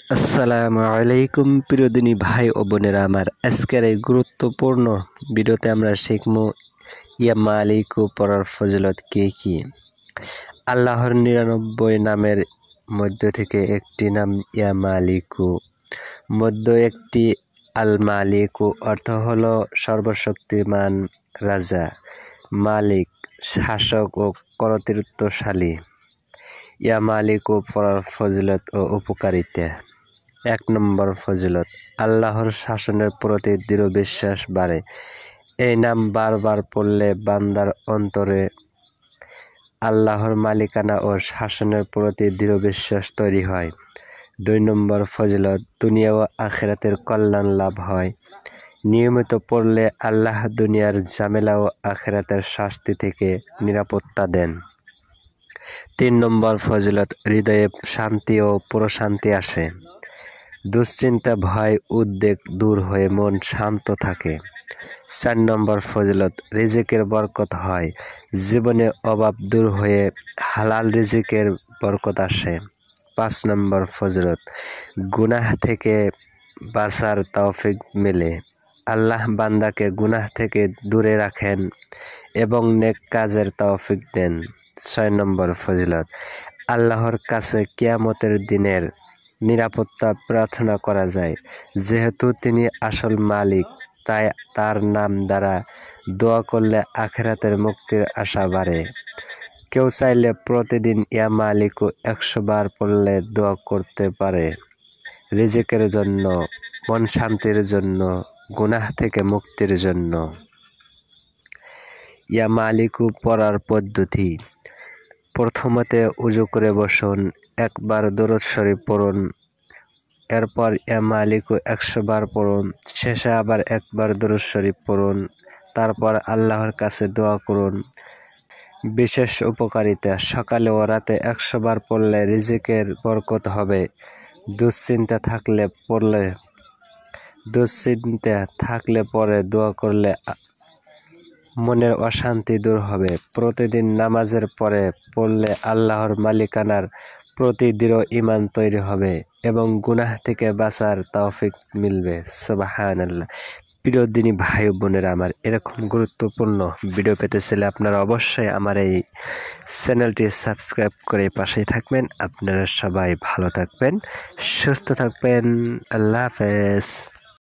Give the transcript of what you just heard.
আসসালামু আলাইকুম প্রিয় দিনী ভাই ও বোনেরা আমার আজকের এই গুরুত্বপূর্ণ ভিডিওতে আমরা শিখব ইয়া মালিকু পড়ার ফজিলত কি। আল্লাহর 99 নামের মধ্য থেকে একটি নাম ইয়া মালিকু, মধ্য একটি আল মালিকু অর্থ হলো সর্বশক্তিমান রাজা, মালিক শাসক ও কর্তৃত্বশালী। ইয়া মালিকু পড়ার ফজিলত ও উপকারিতা। 1 নম্বর ফজিলত, আল্লাহর শাসনের প্রতি দৃঢ় বিশ্বাস বাড়ে। এই নাম বারবার পড়লে বান্দার অন্তরে আল্লাহর মালিকানা ও শাসনের প্রতি দৃঢ় বিশ্বাস তৈরি হয়। 2 নম্বর ফজিলত, দুনিয়া ও আখিরাতের কল্যাণ লাভ হয়। নিয়মিত পড়লে আল্লাহ দুনিয়ার ঝামেলা ও আখিরাতের শাস্তি থেকে নিরাপত্তা দেন। 3 নম্বর ফজিলত, হৃদয়ে শান্তি ও প্রশান্তি আসে। দুশ্চিন্তা, ভয়, উদ্বেগ দূর হয়ে মন শান্ত থাকে। 4 নম্বর ফজিলত, রিজিকের বরকত হয়। জীবনে অভাব দূর হয়ে হালাল রিজিকের বরকত আসে। 5 নম্বর ফজিলত, গুনাহ থেকে বাঁচার তৌফিক মেলে। আল্লাহ বান্দাকে গুনাহ থেকে দূরে রাখেন এবং নেক কাজের তৌফিক দেন। 6 নম্বর ফজিলত, আল্লাহর কাছে কিয়ামতের দিনের নিরাপত্তা প্রার্থনা করা যায়। যেহেতু তিনি আসল মালিক, তাই তার নাম দ্বারা দোয়া করলে আখিরাতের মুক্তির আশা বাড়ে। কেউ চাইলে প্রতিদিন ইয়া মালিকু 100 বার পড়লে দোয়া করতে পারে, রিজিকের জন্য, মন শান্তির জন্য, গুনাহ থেকে মুক্তির জন্য। ইয়া মালিকু পড়ার পদ্ধতি। প্রথমতে উজু করে বসুন, একবার দরুদ শরীফ পড়ুন, এরপর ইয়া মালিকু 100 বার পড়ুন, শেষে আবার একবার দরুদ শরীফ পড়ুন, তারপর আল্লাহর কাছে দোয়া করুন। বিশেষ উপকারিতা, সকালে ও রাতে 100 বার পড়লে রিজিকের বরকত হবে। দুশ্চিন্তা থাকলে পরে দোয়া করলে মনের অশান্তি দূর হবে। প্রতিদিন নামাজের পরে পড়লে আল্লাহর মালিকানার প্রতি দৃঢ় ঈমান তৈরি হবে এবং গুনাহ থেকে বাঁচার তৌফিক মিলবে। সুবহানাল্লাহ। প্রিয় দিনী ভাই ও বোনেরা আমার, এরকম গুরুত্বপূর্ণ ভিডিও পেতে চাইলে আপনারা অবশ্যই আমার এই চ্যানেলটি সাবস্ক্রাইব করে পাশেই থাকবেন। আপনারা সবাই ভালো থাকবেন, সুস্থ থাকবেন। আল্লাহ হাফেজ।